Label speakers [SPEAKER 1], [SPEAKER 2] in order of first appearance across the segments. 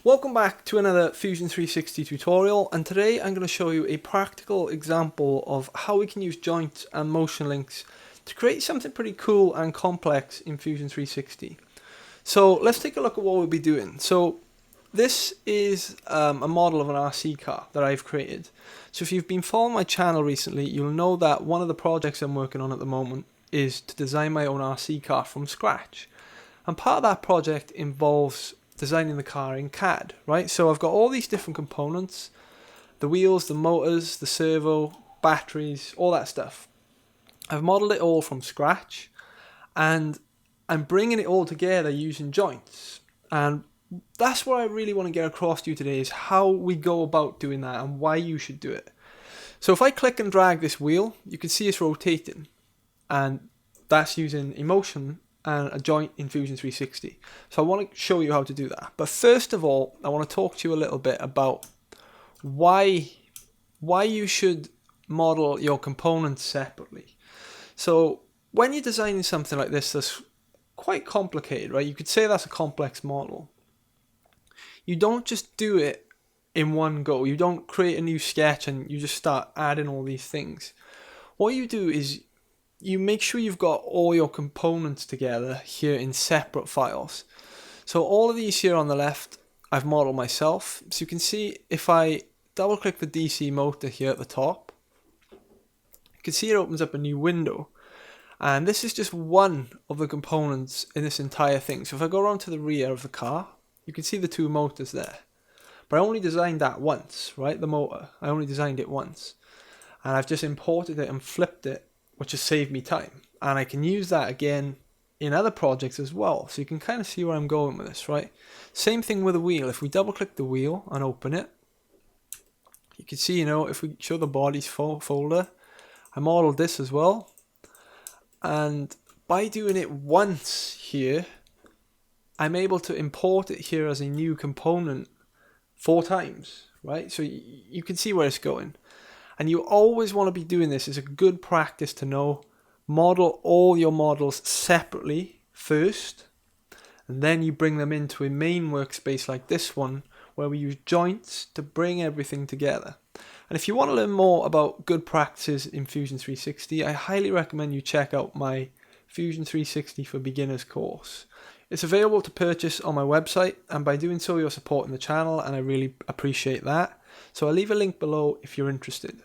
[SPEAKER 1] Welcome back to another Fusion 360 tutorial, and today I'm going to show you a practical example of how we can use joints and motion links to create something pretty cool and complex in Fusion 360. So let's take a look at what we'll be doing. So this is a model of an RC car that I've created. So if you've been following my channel recently, you'll know that one of the projects I'm working on at the moment is to design my own RC car from scratch. And part of that project involves designing the car in CAD, right? So I've got all these different components, the wheels, the motors, the servo, batteries, all that stuff. I've modeled it all from scratch, and I'm bringing it all together using joints. And that's what I really want to get across to you today, is how we go about doing that and why you should do it. So if I click and drag this wheel, you can see it's rotating, and that's using a motion and a joint in Fusion 360. So I want to show you how to do that. But first of all, I want to talk to you a little bit about why you should model your components separately. So when you're designing something like this that's quite complicated, right? You could say that's a complex model. You don't just do it in one go. You don't create a new sketch and you just start adding all these things. What you do is you make sure you've got all your components together here in separate files. So all of these here on the left, I've modeled myself. So you can see if I double click the DC motor here at the top, you can see it opens up a new window. And this is just one of the components in this entire thing. So if I go around to the rear of the car, you can see the two motors there. But I only designed that once, right? The motor, I only designed it once. And I've just imported it and flipped it, which has saved me time. And I can use that again in other projects as well. So you can kind of see where I'm going with this, right? Same thing with the wheel. If we double click the wheel and open it, you can see, if we show the bodies folder, I modeled this as well. And by doing it once here, I'm able to import it here as a new component 4 times, right? So you can see where it's going. And you always want to be doing this. It's a good practice to know. Model all your models separately first, and then you bring them into a main workspace like this one, where we use joints to bring everything together. And if you want to learn more about good practices in Fusion 360, I highly recommend you check out my Fusion 360 for Beginners course. It's available to purchase on my website, and by doing so you're supporting the channel, and I really appreciate that. So I'll leave a link below if you're interested.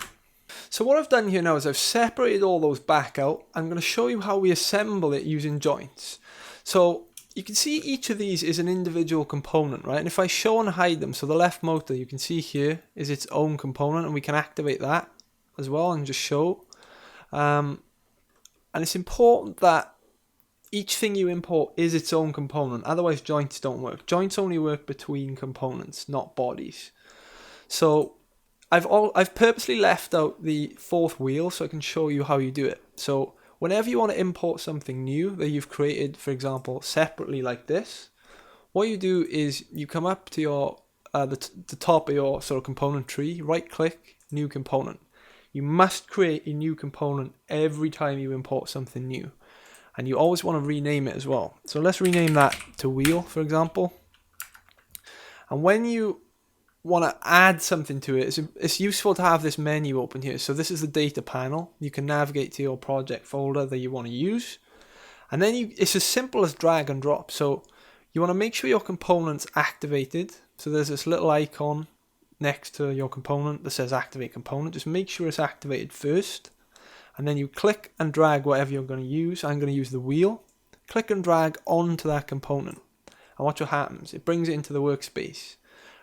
[SPEAKER 1] So what I've done here now is I've separated all those back out. I'm going to show you how we assemble it using joints. So you can see each of these is an individual component, right? And if I show and hide them, so the left motor you can see here is its own component, and we can activate that as well and just show. And it's important that each thing you import is its own component, otherwise joints don't work. Joints only work between components, not bodies. So I've purposely left out the 4th wheel so I can show you how you do it. So whenever you want to import something new that you've created, for example, separately like this, what you do is you come up to your the top of your sort of component tree, right click, new component. You must create a new component every time you import something new. And you always want to rename it as well. So let's rename that to wheel, for example. And when you want to add something to it, it's useful to have this menu open here. So this is the data panel. You can navigate to your project folder that you want to use. And then it's as simple as drag and drop. So you want to make sure your component's activated. So there's this little icon next to your component that says activate component. Just make sure it's activated first. And then you click and drag whatever you're going to use. I'm going to use the wheel. Click and drag onto that component. And watch what happens. It brings it into the workspace.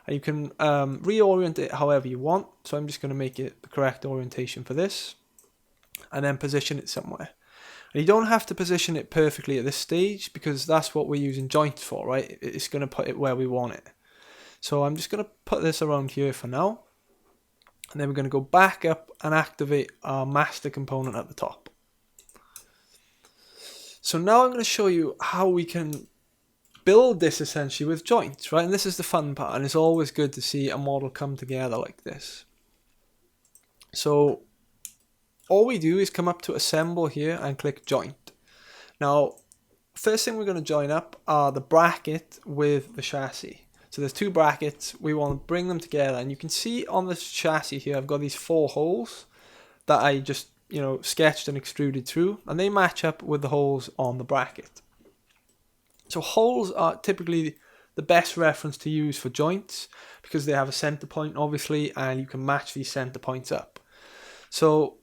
[SPEAKER 1] And you can reorient it however you want. So I'm just going to make it the correct orientation for this. And then position it somewhere. And you don't have to position it perfectly at this stage, because that's what we're using joints for, right? It's going to put it where we want it. So I'm just going to put this around here for now. And then we're going to go back up and activate our master component at the top. So now I'm going to show you how we can build this essentially with joints, right? And this is the fun part, and it's always good to see a model come together like this. So all we do is come up to assemble here and click joint. Now, first thing we're going to join up are the bracket with the chassis. So there's two brackets, we want to bring them together, and you can see on this chassis here I've got these 4 holes that I just, you know, sketched and extruded through, and they match up with the holes on the bracket. So holes are typically the best reference to use for joints because they have a center point obviously, and you can match these center points up. So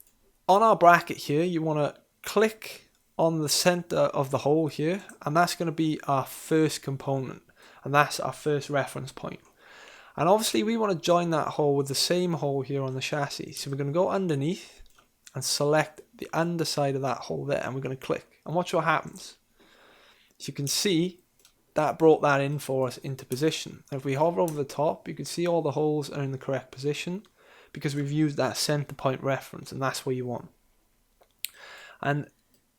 [SPEAKER 1] on our bracket here, you want to click on the center of the hole here, and that's going to be our first component, and that's our first reference point. And obviously we want to join that hole with the same hole here on the chassis. So we're going to go underneath and select the underside of that hole there, and we're going to click, and watch what happens. As you can see, that brought that in for us into position. And if we hover over the top, you can see all the holes are in the correct position because we've used that center point reference, and that's what you want. And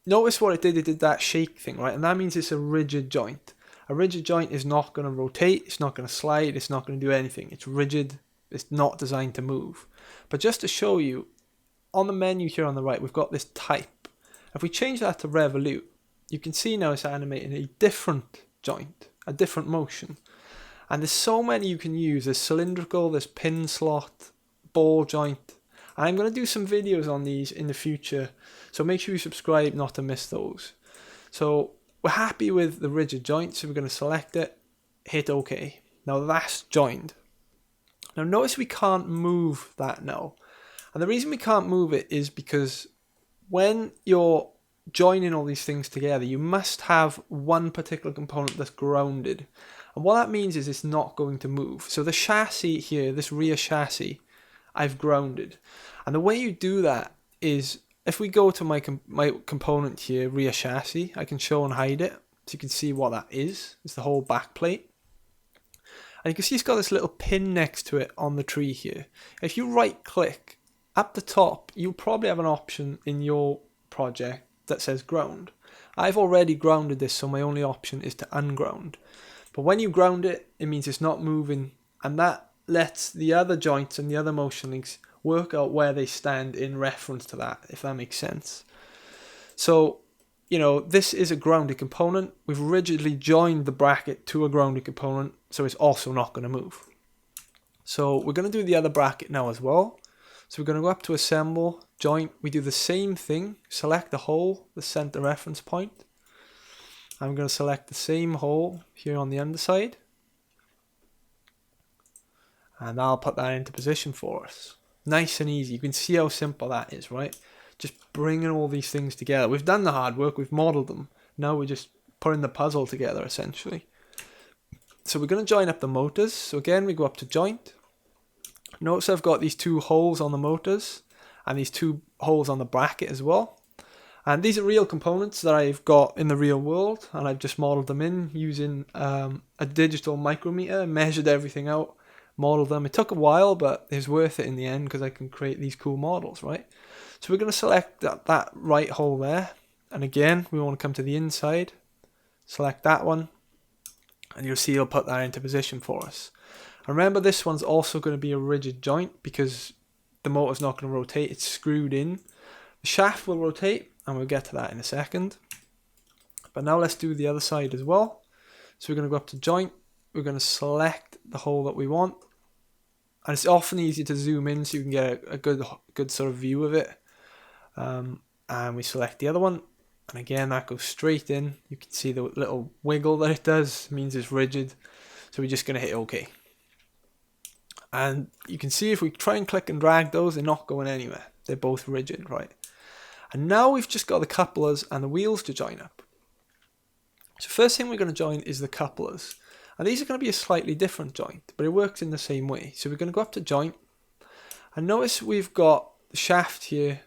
[SPEAKER 1] notice what it did that shake thing, right? And that means it's a rigid joint. A rigid joint is not going to rotate, it's not going to slide, it's not going to do anything. It's rigid, it's not designed to move. But just to show you, on the menu here on the right, we've got this type. If we change that to Revolute, you can see now it's animating a different joint, a different motion. And there's so many you can use. There's cylindrical, there's pin slot, ball joint. And I'm going to do some videos on these in the future, so make sure you subscribe not to miss those. So we're happy with the rigid joint, so we're going to select it, hit OK. Now that's joined. Now notice we can't move that now. And the reason we can't move it is because when you're joining all these things together, you must have one particular component that's grounded. And what that means is it's not going to move. So the chassis here, this rear chassis, I've grounded. And the way you do that is, if we go to my component here, rear chassis, I can show and hide it. So you can see what that is. It's the whole back plate. And you can see it's got this little pin next to it on the tree here. If you right click, up the top, you'll probably have an option in your project that says ground. I've already grounded this, so my only option is to unground. But when you ground it, it means it's not moving, and that lets the other joints and the other motion links work out where they stand in reference to that, if that makes sense. So, you know, this is a grounded component. We've rigidly joined the bracket to a grounded component, so it's also not going to move. So we're going to do the other bracket now as well. So we're going to go up to assemble, joint. We do the same thing, select the hole, the center reference point. I'm going to select the same hole here on the underside. And I'll put that into position for us. Nice and easy. You can see how simple that is, right? Just bringing all these things together. We've done the hard work, we've modeled them. Now we're just putting the puzzle together, essentially. So we're going to join up the motors. So again, we go up to joint. Notice I've got these 2 holes on the motors and these 2 holes on the bracket as well. And these are real components that I've got in the real world, and I've just modeled them in using a digital micrometer, measured everything out, modeled them. It took a while, but it's worth it in the end because I can create these cool models, right? So we're going to select that right hole there. And again, we want to come to the inside, select that one, and you'll see it'll put that into position for us. And remember, this one's also going to be a rigid joint because the motor's not going to rotate, it's screwed in. The shaft will rotate, and we'll get to that in a second. But now let's do the other side as well. So we're going to go up to joint, we're going to select the hole that we want. And it's often easy to zoom in so you can get a good sort of view of it. And we select the other one, and again that goes straight in. You can see the little wiggle that it does, it means it's rigid. So we're just going to hit OK. And you can see if we try and click and drag those, they're not going anywhere. They're both rigid, right? And now we've just got the couplers and the wheels to join up. So first thing we're going to join is the couplers. And these are going to be a slightly different joint, but it works in the same way. So we're going to go up to joint. And notice we've got the shaft here,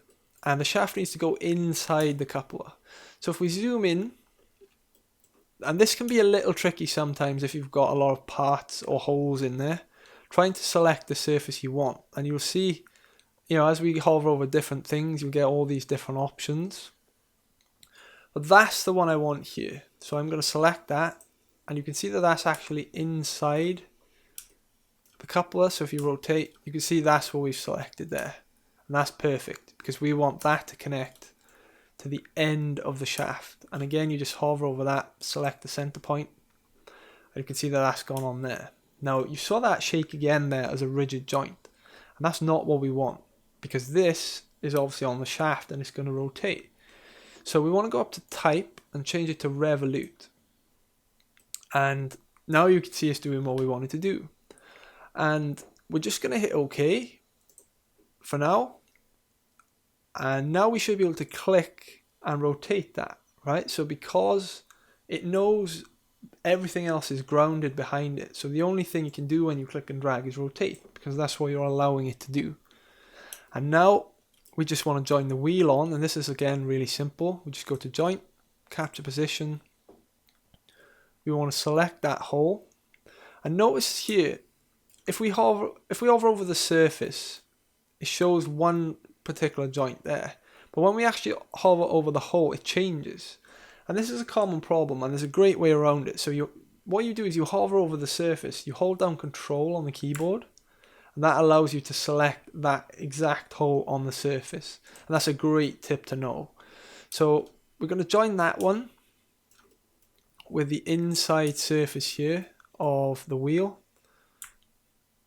[SPEAKER 1] and the shaft needs to go inside the coupler. So if we zoom in, and this can be a little tricky sometimes if you've got a lot of parts or holes in there, trying to select the surface you want, and you'll see, you know, as we hover over different things, you'll get all these different options. But that's the one I want here. So I'm going to select that, and you can see that that's actually inside the coupler. So if you rotate, you can see that's what we've selected there. And that's perfect because we want that to connect to the end of the shaft. And again, you just hover over that, select the center point, and you can see that that's gone on there. Now you saw that shake again there as a rigid joint, and that's not what we want, because this is obviously on the shaft and it's going to rotate. So we want to go up to type and change it to Revolute. And now you can see us doing what we wanted to do. And we're just going to hit OK for now. And now we should be able to click and rotate that, right? So because it knows everything else is grounded behind it, so the only thing you can do when you click and drag is rotate, because that's what you're allowing it to do. And now we just want to join the wheel on, and this is again really simple. We just go to joint, capture position. We want to select that hole, and notice here, if we hover over the surface, it shows one particular joint there. But when we actually hover over the hole, it changes. And this is a common problem, and there's a great way around it. So what you do is you hover over the surface, you hold down Control on the keyboard, and that allows you to select that exact hole on the surface. And that's a great tip to know. So we're going to join that one with the inside surface here of the wheel.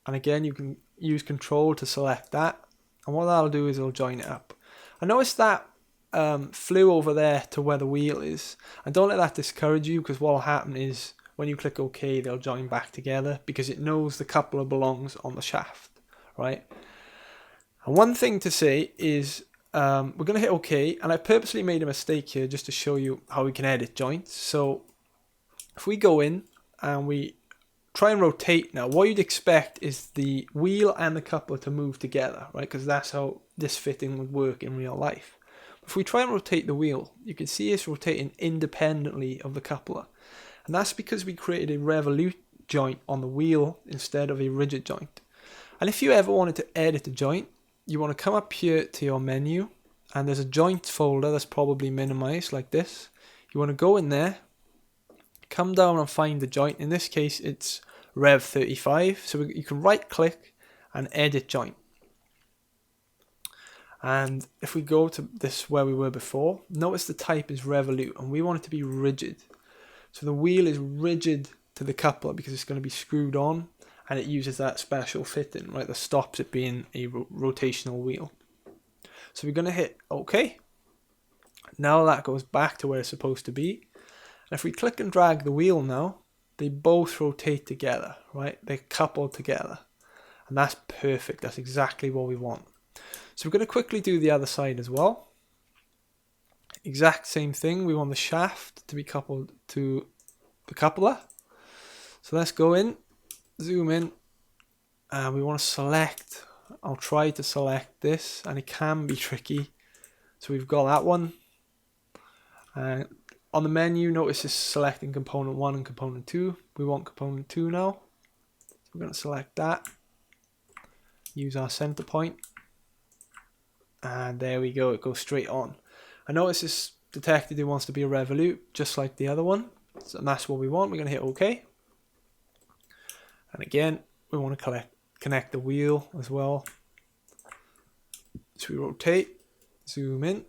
[SPEAKER 1] And again, you can use Control to select that. And what that'll do is it'll join it up. I noticed that flew over there to where the wheel is. And don't let that discourage you, because what will happen is when you click OK, they'll join back together, because it knows the coupler belongs on the shaft, right? And one thing to say is we're going to hit OK, and I purposely made a mistake here just to show you how we can edit joints. So if we go in and we try and rotate now, what you'd expect is the wheel and the coupler to move together, right? Because that's how this fitting would work in real life. If we try and rotate the wheel, you can see it's rotating independently of the coupler. And that's because we created a Revolute joint on the wheel instead of a rigid joint. And if you ever wanted to edit a joint, you want to come up here to your menu, and there's a joints folder that's probably minimized like this. You want to go in there, come down and find the joint. In this case, it's Rev 35. So you can right click and edit joint. And if we go to this where we were before, notice the type is Revolute, and we want it to be rigid. So the wheel is rigid to the coupler because it's going to be screwed on, and it uses that special fitting, right, that stops it being a rotational wheel. So we're going to hit OK. Now that goes back to where it's supposed to be. And if we click and drag the wheel now, they both rotate together, right? They're coupled together. And that's perfect. That's exactly what we want. So we're going to quickly do the other side as well. Exact same thing. We want the shaft to be coupled to the coupler. So let's go in, zoom in, and we want to select. I'll try to select this, and it can be tricky. So we've got that one. On the menu, notice it's selecting component 1 and component 2. We want component 2 now. So we're going to select that. Use our center point. And there we go, it goes straight on. I notice it's detected it wants to be a Revolute, just like the other one. So, and that's what we want. We're going to hit OK. And again, we want to connect the wheel as well. So we rotate, zoom in,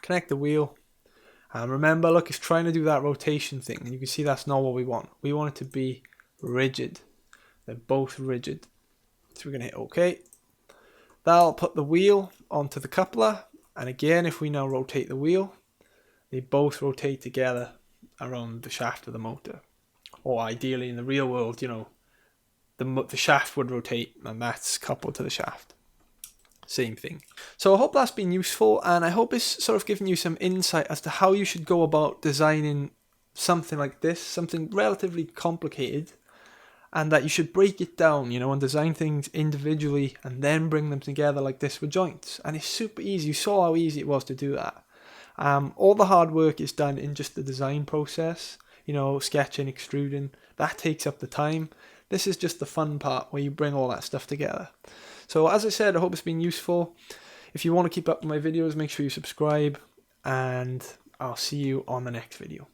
[SPEAKER 1] connect the wheel. And remember, look, it's trying to do that rotation thing. And you can see that's not what we want. We want it to be rigid. They're both rigid. So we're going to hit OK. That'll put the wheel onto the coupler. And again, if we now rotate the wheel, they both rotate together around the shaft of the motor. Or ideally in the real world, you know, the shaft would rotate and that's coupled to the shaft. Same thing. So I hope that's been useful, and I hope it's sort of given you some insight as to how you should go about designing something like this, something relatively complicated, and that you should break it down, you know, and design things individually and then bring them together like this with joints. And it's super easy. You saw how easy it was to do that. All the hard work is done in just the design process, you know, sketching, extruding. That takes up the time. This is just the fun part where you bring all that stuff together. So as I said, I hope it's been useful. If you want to keep up with my videos, make sure you subscribe, and I'll see you on the next video.